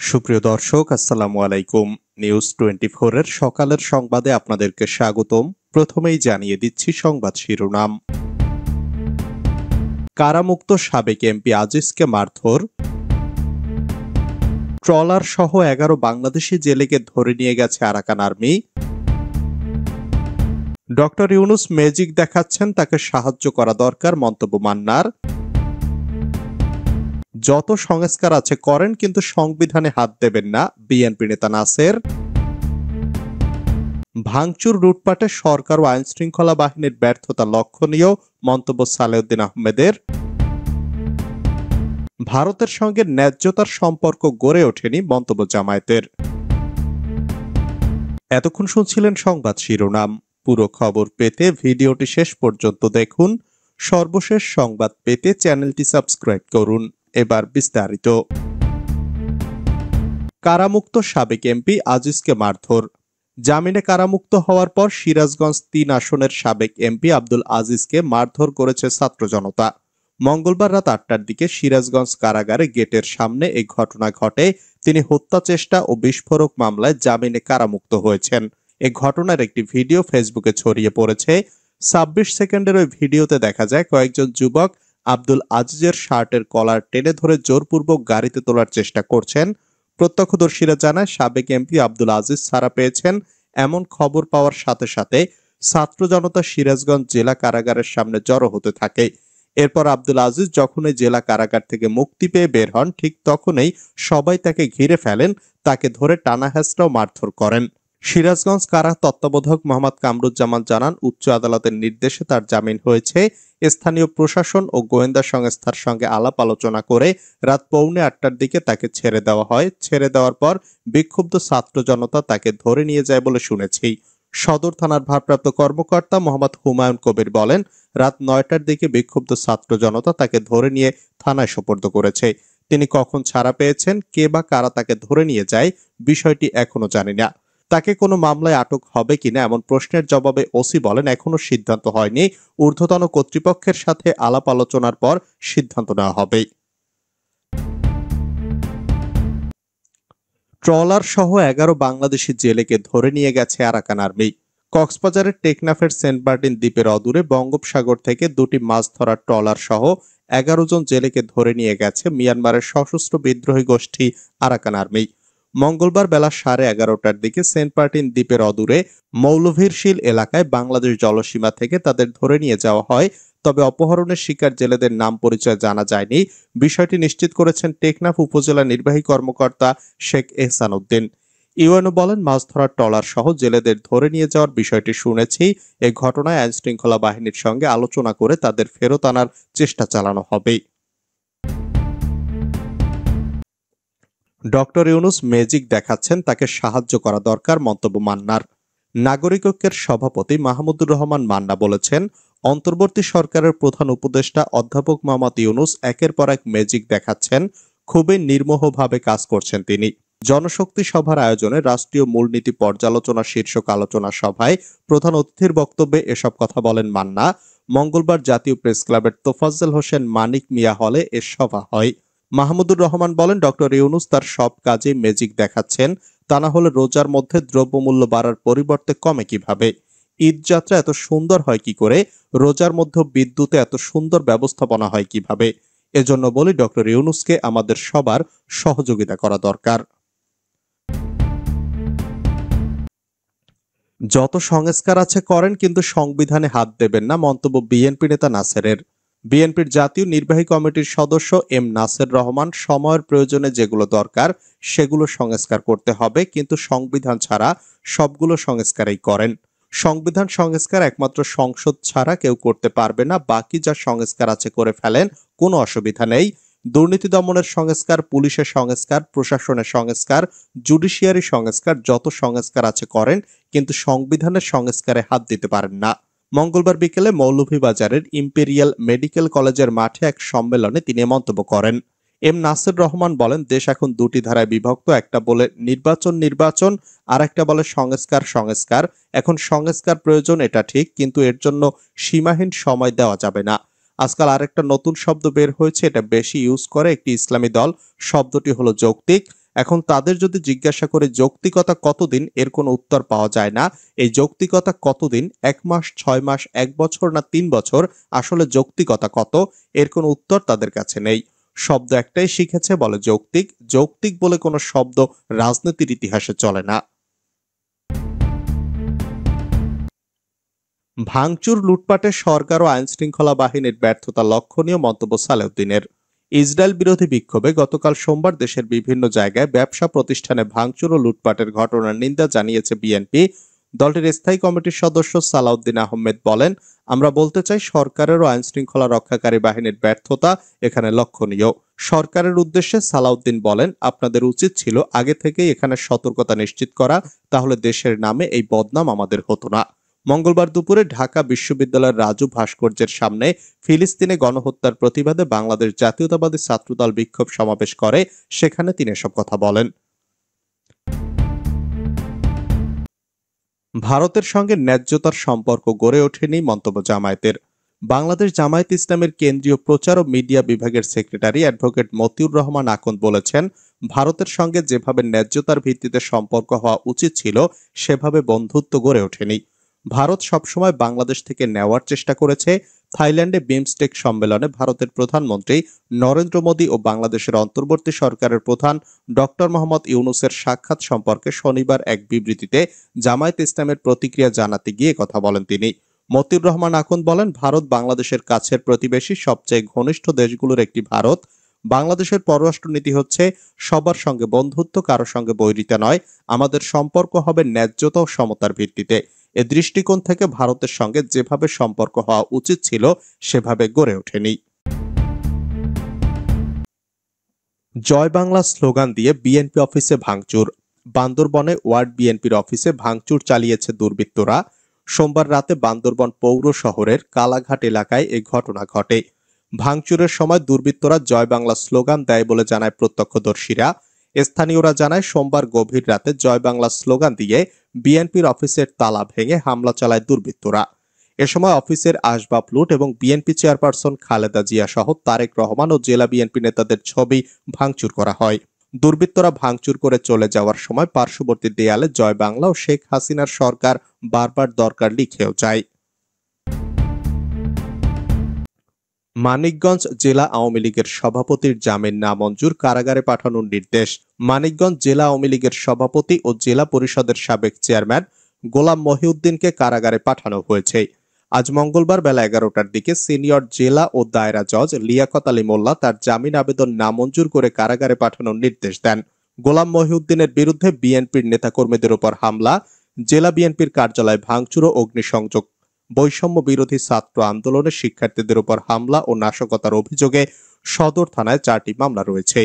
সুপ্রিয় দর্শক, আসসালামু আলাইকুম। নিউজ 24 এর সকালের সংবাদে আপনাদেরকে স্বাগতম। প্রথমেই জানিয়ে দিচ্ছি সংবাদ শিরোনাম। কারামুক্ত সাবেক এমপি আজিজকে মারধর। ট্রলার সহ 11 বাংলাদেশি জেলেকে ধরে নিয়ে গেছে Arakan army. Doctor Yunus magic দেখাচ্ছেন, তাকে সাহায্য করা দরকার, মন্তব্য মান্নার। যত সংস্কার আছে করেন, কিন্তু সংবিধানে হাত দেবেন না, বিএনপি নেতা নাসের। ভাঙচুর লুটপাটে সরকার ও আইন শৃঙ্খলা বাহিনীর ব্যর্থতা লক্ষণীয়, মন্তব্য সালেউদ্দিন আহমেদের। ভারতের সঙ্গে ন্যায্যতার সম্পর্ক গড়ে ওঠেনি, মন্তব্য জামায়াতের। এতক্ষণ শুনছিলেন সংবাদ শিরোনাম। পুরো খবর পেতে ভিডিওটি শেষ পর্যন্ত দেখুন। সর্বশেষ সংবাদ পেতে চ্যানেলটি সাবস্ক্রাইব করুন। এবার বিস্তারিত। কারামুক্ত সাবেক এমপি আজিজকে মারধর। জামিনে কারামুক্ত হওয়ার পর সিরাজগঞ্জ ৩ আসনের সাবেক এমপি আব্দুল আজিজকে মারধর করেছে ছাত্র জনতা। মঙ্গলবার রাত ৮টার দিকে সিরাজগঞ্জ কারাগারে গেটের সামনে এই ঘটনা ঘটে। তিনি হত্যা চেষ্টা ও বিস্ফোরক মামলায় জামিনে কারামুক্ত হয়েছেন। এ ঘটনার একটি ভিডিও ফেসবুকে ছড়িয়ে পড়েছে। ২৬ সেকেন্ডের ওই ভিডিওতে দেখা যায় কয়েকজন যুবক আব্দুল আজিজের শার্টের কলার টেনে ধরে জোরপূর্বক গাড়িতে তোলার চেষ্টা করছেন। প্রত্যক্ষদর্শীরা জানায়, সাবেক এমপি আব্দুল আজিজ ছাড়া পেয়েছেন এমন খবর পাওয়ার সাথে সাথে ছাত্র জনতা সিরাজগঞ্জ জেলা কারাগারের সামনে জড়ো হতে থাকে। এরপর আব্দুল আজিজ যখনই জেলা কারাগার থেকে মুক্তি পেয়ে বের হন, ঠিক তখনই সবাই তাকে ঘিরে ফেলেন, তাকে ধরে টানা হেঁচড়া ও মারধর করেন। সিরাজগঞ্জ কারা তত্ত্বাবধায়ক মোহাম্মদ কামরুজ্জামান জানান, উচ্চ আদালতের নির্দেশে তার জামিন হয়েছে। স্থানীয় প্রশাসন ও গোয়েন্দা সংস্থার সঙ্গে আলাপ আলোচনা করে রাত 7:45টার দিকে তাকে ছেড়ে দেওয়া হয়। ছেড়ে দেওয়ার পর বিক্ষুব্ধ ছাত্র জনতা তাকে ধরে নিয়ে যায় বলে শুনেছি। সদর থানার ভারপ্রাপ্ত কর্মকর্তা মোহাম্মদ হুমায়ুন কবির বলেন, রাত 9টার দিকে বিক্ষুব্ধ ছাত্র জনতা তাকে ধরে নিয়ে থানায় সোপর্দ করেছে। তিনি কখন ছাড়া পেয়েছেন, কে বা কারা তাকে ধরে নিয়ে যায়, বিষয়টি এখনো জানি না। তাকে কোনো মামলায় আটক হবে কিনা এমন প্রশ্নের জবাবে ওসি বলেন, এখনো সিদ্ধান্ত হয়নি। ঊর্ধ্বতন কর্তৃপক্ষের সাথে আলাপ আলোচনার পর সিদ্ধান্ত নেওয়া হবে। ট্রলার সহ 11 বাংলাদেশি জেলেকে ধরে নিয়ে গেছে আরাকান আর্মি। কক্সবাজারের টেকনাফের সেন্ট মার্টিন দ্বীপের অদূরে বঙ্গোপসাগর থেকে দুটি মাছ ধরার ট্রলার সহ 11 জন জেলেকে ধরে নিয়ে গেছে মিয়ানমারের সশস্ত্র বিদ্রোহী গোষ্ঠী আরাকান আর্মি। মঙ্গলবার বেলা 11:30টার দিকে সেন্ট মার্টিন দ্বীপের অদূরে মৌলভীরশীল এলাকায় বাংলাদেশ জলসীমা থেকে তাদের ধরে নিয়ে যাওয়া হয়। তবে অপহরণের শিকার জেলেদের নাম পরিচয় জানা যায়নি। বিষয়টি নিশ্চিত করেছেন টেকনাফ উপজেলা নির্বাহী কর্মকর্তা শেখ এহসান উদ্দিন। ইউএনও বলেন, মাছ ধরার ট্রলার সহ জেলেদের ধরে নিয়ে যাওয়ার বিষয়টি শুনেছি। এই ঘটনায় আইন শৃঙ্খলা বাহিনীর সঙ্গে আলোচনা করে তাদের ফেরত আনার চেষ্টা চালানো হবে। ডক্টর ইউনূস ম্যাজিক দেখাচ্ছেন, তাকে সাহায্য করা দরকার, মন্তব্য মান্নার। নাগরিক ঐক্যের সভাপতি মাহমুদুর রহমান মান্না বলেছেন, অন্তর্বর্তী সরকারের প্রধান উপদেষ্টা অধ্যাপক মোহাম্মদ ইউনূস একের পর এক ম্যাজিক দেখাচ্ছেন। খুবই নির্মোহভাবে কাজ করছেন তিনি। জনশক্তি সভার আয়োজনে রাষ্ট্রীয় মূলনীতি পর্যালোচনা শীর্ষক আলোচনা সভায় প্রধান অতিথির বক্তব্যে এসব কথা বলেন মান্না। মঙ্গলবার জাতীয় প্রেস ক্লাবের তোফাজ্জল হোসেন মানিক মিয়া হলে এ সভা হয়। মাহমুদুর রহমান বলেন, ডক্টর ইউনূস তার সব কাজে ম্যাজিক দেখাচ্ছেন। তা না হলে রোজার মধ্যে দ্রব্যমূল্য বাড়ার পরিবর্তে কমে কিভাবে? ঈদ যাত্রা এত সুন্দর হয় কি করে? রোজার মধ্যে বিদ্যুতে এত সুন্দর ব্যবস্থাপনা হয় কিভাবে? এজন্য বলি, ডক্টর ইউনূসকে আমাদের সবার সহযোগিতা করা দরকার। যত সংস্কার আছে করেন, কিন্তু সংবিধানে হাত দেবেন না, মন্তব্য বিএনপি নেতা নাসেরের। বিএনপির জাতীয় নির্বাহী কমিটির সদস্য এম নাসের রহমান, সময়ের প্রয়োজনে যেগুলো দরকার সেগুলো সংস্কার করতে হবে, কিন্তু সংবিধান ছাড়া সবগুলো সংস্কারই করেন। সংবিধান সংস্কার একমাত্র সংসদ ছাড়া কেউ করতে পারবে না। বাকি যা সংস্কার আছে করে ফেলেন, কোনো অসুবিধা নেই। দুর্নীতি দমনের সংস্কার, পুলিশের সংস্কার, প্রশাসনের সংস্কার, জুডিশিয়ারি সংস্কার, যত সংস্কার আছে করেন, কিন্তু সংবিধানের সংস্কারে হাত দিতে পারেন না। মঙ্গলবার বিকেলে মৌলভীবাজারের ইম্পেরিয়াল মেডিকেল কলেজের মাঠে এক সম্মেলনে তিনি মন্তব্য করেন। এম নাসের রহমান বলেন, দেশ এখন দুটি ধারায় বিভক্ত। একটা বলে নির্বাচন, আর একটা বলে সংস্কার। এখন সংস্কার প্রয়োজন, এটা ঠিক, কিন্তু এর জন্য সীমাহীন সময় দেওয়া যাবে না। আজকাল আরেকটা নতুন শব্দ বের হয়েছে, এটা বেশি ইউজ করে একটি ইসলামী দল। শব্দটি হলো যৌক্তিক। এখন তাদের যদি জিজ্ঞাসা করে যৌক্তিকতা কতদিন, এর কোনো উত্তর পাওয়া যায় না। এই যৌক্তিকতা কতদিন, 1 মাস, 6 মাস, 1 বছর না 3 বছর, আসলে যৌক্তিকতা কত, এর কোনো উত্তর তাদের কাছে নেই। শব্দ একটাই শিখেছে, বলে যৌক্তিক। যৌক্তিক বলে কোনো শব্দ রাজনীতির ইতিহাসে চলে না। ভাঙচুর, লুটপাটে সরকার ও আইনশৃঙ্খলা বাহিনীর ব্যর্থতা লক্ষণীয়, মন্তব্য সালেউদ্দিনের। ইসরায়েল বিরোধী বিক্ষোভে গতকাল সোমবার দেশের বিভিন্ন জায়গায় ব্যবসা প্রতিষ্ঠানে ভাঙচুর ও লুটপাটের ঘটনার নিন্দা জানিয়েছে বিএনপি। দলটির স্থায়ী কমিটির সদস্য সালাউদ্দিন আহমেদ বলেন, আমরা বলতে চাই, সরকারের ও আইনশৃঙ্খলা রক্ষাকারী বাহিনীর ব্যর্থতা এখানে লক্ষণীয়। সরকারের উদ্দেশ্যে সালাউদ্দিন বলেন, আপনাদের উচিত ছিল আগে থেকেই এখানে সতর্কতা নিশ্চিত করা, তাহলে দেশের নামে এই বদনাম আমাদের হতো না। মঙ্গলবার দুপুরে ঢাকা বিশ্ববিদ্যালয়ের রাজু ভাস্কর্যের সামনে ফিলিস্তিনে গণহত্যার প্রতিবাদে বাংলাদেশ জাতীয়তাবাদী ছাত্রদল বিক্ষোভ সমাবেশ করে, সেখানে তিনি এসব কথা বলেন। ভারতের সঙ্গে ন্যায্যতার সম্পর্ক গড়ে ওঠেনি, মন্তব্য জামায়াতের। বাংলাদেশ জামায়াত ইসলামের কেন্দ্রীয় প্রচার ও মিডিয়া বিভাগের সেক্রেটারি অ্যাডভোকেট মতিউর রহমান আকন্দ বলেছেন, ভারতের সঙ্গে যেভাবে ন্যায্যতার ভিত্তিতে সম্পর্ক হওয়া উচিত ছিল, সেভাবে বন্ধুত্ব গড়ে ওঠেনি। ভারত সবসময় বাংলাদেশ থেকে নেওয়ার চেষ্টা করেছে। থাইল্যান্ডে বিমস্টেক সম্মেলনে ভারতের প্রধানমন্ত্রী নরেন্দ্র মোদী ও বাংলাদেশের অন্তর্বর্তী সরকারের প্রধান ডক্টর মোহাম্মদ ইউনূসের সাক্ষাৎ সম্পর্কে শনিবার এক বিবৃতিতে জামায়াত ইসলামের প্রতিক্রিয়া জানাতে গিয়ে কথা বলেন তিনি। মতিউর রহমান আকন্দ বলেন, ভারত বাংলাদেশের কাছের প্রতিবেশী, সবচেয়ে ঘনিষ্ঠ দেশগুলোর একটি ভারত। বাংলাদেশের পররাষ্ট্রনীতি হচ্ছে সবার সঙ্গে বন্ধুত্ব, কারো সঙ্গে বৈরিতা নয়। আমাদের সম্পর্ক হবে ন্যায্যতা ও সমতার ভিত্তিতে। এ দৃষ্টিকোণ থেকে ভারতের সঙ্গে যেভাবে সম্পর্ক হওয়া উচিত ছিল, সেভাবে গড়ে ওঠেনি। জয় বাংলা স্লোগান দিয়ে বিএনপি অফিসে ভাঙচুর। বান্দরবনে ওয়ার্ড বিএনপির অফিসে ভাঙচুর চালিয়েছে দুর্বৃত্তরা। সোমবার রাতে বান্দরবন পৌর শহরের কালাঘাট এলাকায় এই ঘটনা ঘটে। ভাঙচুরের সময় দুর্বৃত্তরা জয় বাংলা স্লোগান দেয় বলে জানায় প্রত্যক্ষদর্শীরা। স্থানীয়রা জানায়, সোমবার গভীর রাতে জয় বাংলা স্লোগান দিয়ে বিএনপির অফিসের তালা ভেঙে হামলা চালায় দুর্বৃত্তরা। এ সময় অফিসের আসবাব লুট এবং বিএনপি চেয়ারপারসন খালেদা জিয়া সহ তারেক রহমান ও জেলা বিএনপি নেতাদের ছবি ভাঙচুর করা হয়। দুর্বৃত্তরা ভাঙচুর করে চলে যাওয়ার সময় পার্শ্ববর্তী দেয়ালে জয় বাংলা ও শেখ হাসিনার সরকার বারবার দরকার লিখেও যায়। মানিকগঞ্জ জেলা আওয়ামী লীগের সভাপতির জামিন নামঞ্জুর, কারাগারে পাঠানোর নির্দেশ। মানিকগঞ্জ জেলা আওয়ামী লীগের সভাপতি ও জেলা পরিষদের সাবেক চেয়ারম্যান গোলাম মহিউদ্দিনকে কারাগারে পাঠানো হয়েছে। আজ মঙ্গলবার বেলা 11টার দিকে সিনিয়র জেলা ও দায়রা জজ লিয়াকত আলী মোল্লা তার জামিন আবেদন নামঞ্জুর করে কারাগারে পাঠানোর নির্দেশ দেন। গোলাম মহিউদ্দিনের বিরুদ্ধে বিএনপির নেতাকর্মীদের উপর হামলা, জেলা বিএনপির কার্যালয় ভাঙচুর ও অগ্নিসংযোগ, বৈষম্য বিরোধী ছাত্র আন্দোলনে শিক্ষার্থীদের উপর হামলা ও নাশকতার অভিযোগে সদর থানায় 4টি মামলা রয়েছে।